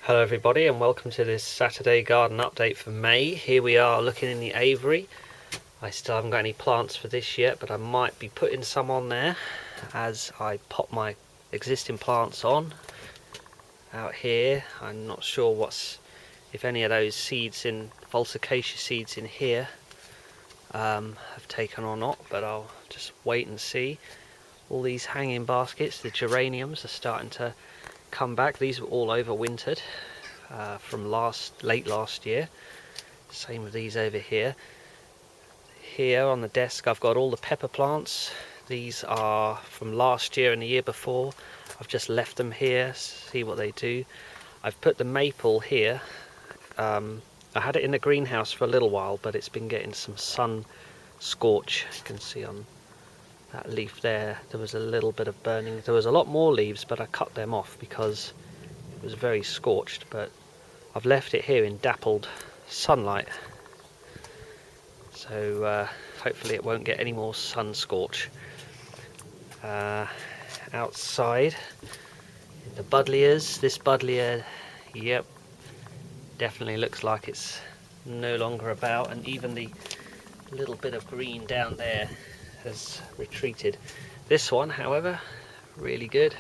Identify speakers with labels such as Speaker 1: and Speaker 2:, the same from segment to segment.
Speaker 1: Hello everybody and welcome to this Saturday garden update for May. Here we are looking in the aviary. I still haven't got any plants for this yet, but I might be putting some on there as I pop my existing plants on. Out here, I'm not sure if any of those seeds in Volsicacia seeds in here have taken or not, but I'll just wait and see. All these hanging baskets, the geraniums are starting to come back. These were all overwintered from late last year. Same with these over here. Here on the desk I've got all the pepper plants. These are from last year and the year before. I've just left them here, see what they do. I've put the maple here. I had it in the greenhouse for a little while, but it's been getting some sun scorch. You can see on that leaf there was a little bit of burning. There was a lot more leaves, but I cut them off because it was very scorched. But I've left it here in dappled sunlight, so hopefully it won't get any more sun scorch. Outside the buddleias, this buddleia, yep, definitely looks like it's no longer about, and even the little bit of green down there has retreated. This one, however, really good.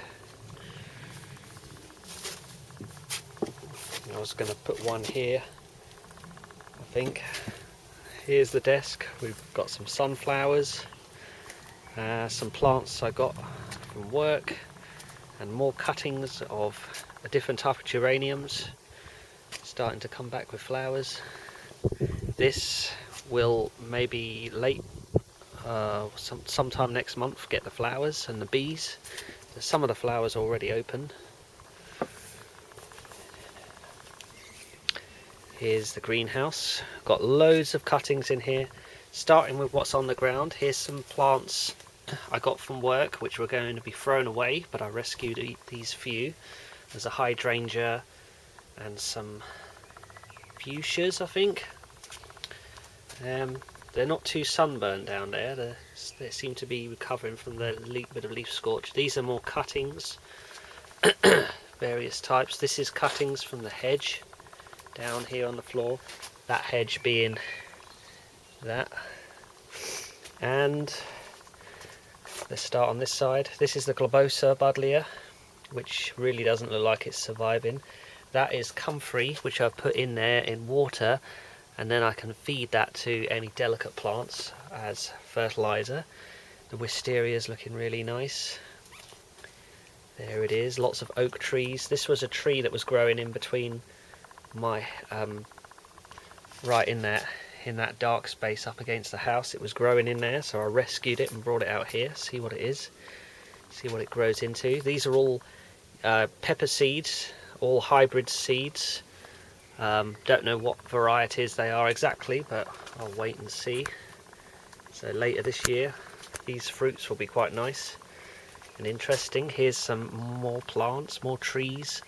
Speaker 1: I was going to put one here, I think. Here's the desk. We've got some sunflowers, some plants I got from work, and more cuttings of a different type of geraniums starting to come back with flowers. This will maybe sometime next month get the flowers and the bees. Some of the flowers already open. Here's the greenhouse. Got loads of cuttings in here, starting with what's on the ground. Here's some plants I got from work which were going to be thrown away, but I rescued these few. There's a hydrangea and some fuchsias, I think. They're not too sunburned down there. They seem to be recovering from the bit of leaf scorch. These are more cuttings, various types. This is cuttings from the hedge down here on the floor. That hedge being that. And let's start on this side. This is the globosa buddleia, which really doesn't look like it's surviving. That is comfrey, which I've put in there in water, and then I can feed that to any delicate plants as fertilizer. The wisteria is looking really nice. There it is, lots of oak trees. This was a tree that was growing in between my right in that dark space up against the house. It was growing in there, so I rescued it and brought it out here. See what it is, see what it grows into. These are all pepper seeds, all hybrid seeds. Don't know what varieties they are exactly, but I'll wait and see. So later this year these fruits will be quite nice and interesting. Here's some more plants, more trees.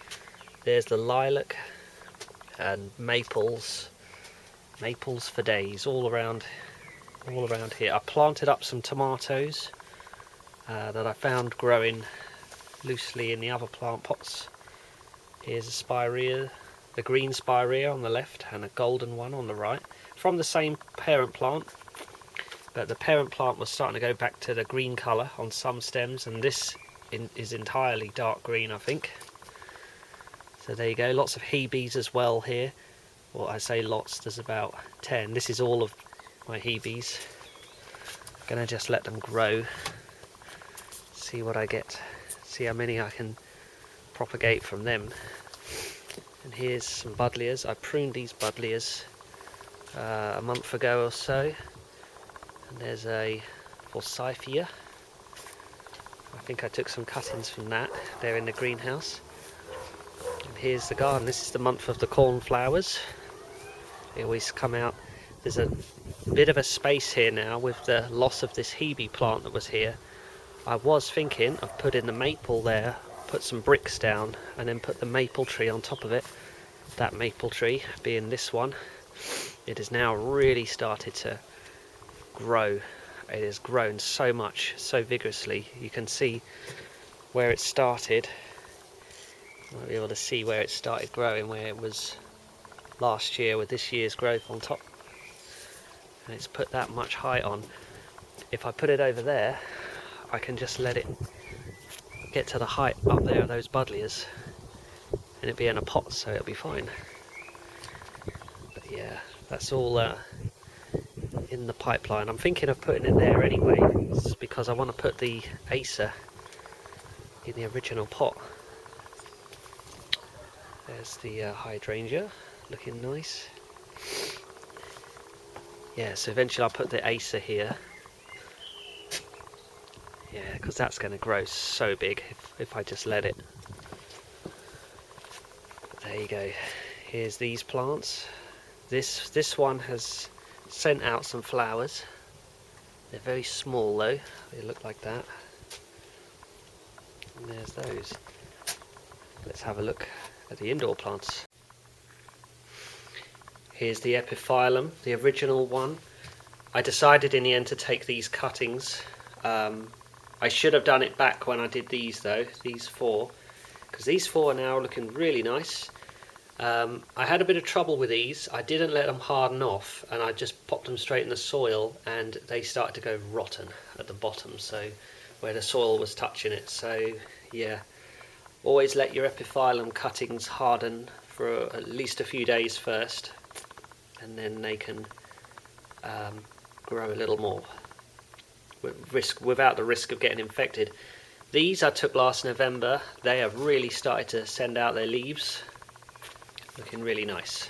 Speaker 1: There's the lilac and maples for days all around here. I planted up some tomatoes that I found growing loosely in the other plant pots. Here's a spirea, the green spirea on the left and a golden one on the right, from the same parent plant, but the parent plant was starting to go back to the green colour on some stems, and this is entirely dark green, I think. So there you go, lots of Hebes as well here. Well, I say lots, there's about 10. This is all of my Hebes. I'm gonna just let them grow, see what I get, see how many I can propagate from them. And here's some buddleias. I pruned these buddleias a month ago or so. And there's a forsythia. I think I took some cuttings from that. They're in the greenhouse. And here's the garden. This is the month of the cornflowers. They always come out. There's a bit of a space here now with the loss of this Hebe plant that was here. I was thinking of putting the maple there, put some bricks down, and then put the maple tree on top of it. That maple tree being this one. It has now really started to grow. It has grown so much, so vigorously. You can see where it started. Might be able to see where it started growing, where it was last year with this year's growth on top. And it's put that much height on. If I put it over there, I can just let it get to the height up there of those buddleias, and it'll be in a pot, so it'll be fine. But yeah, that's all in the pipeline. I'm thinking of putting it there anyway, because I want to put the Acer in the original pot. There's the hydrangea, looking nice. Yeah, so eventually I'll put the Acer here. Yeah, because that's going to grow so big if I just let it. But there you go. Here's these plants. This one has sent out some flowers. They're very small though. They look like that. And there's those. Let's have a look at the indoor plants. Here's the epiphyllum, the original one. I decided in the end to take these cuttings. I should have done it back when I did these though, these four, because these four are now looking really nice. I had a bit of trouble with these. I didn't let them harden off, and I just popped them straight in the soil, and they started to go rotten at the bottom, so where the soil was touching it. So yeah, always let your epiphyllum cuttings harden for at least a few days first, and then they can grow a little more without the risk of getting infected. These I took last November. They have really started to send out their leaves, looking really nice.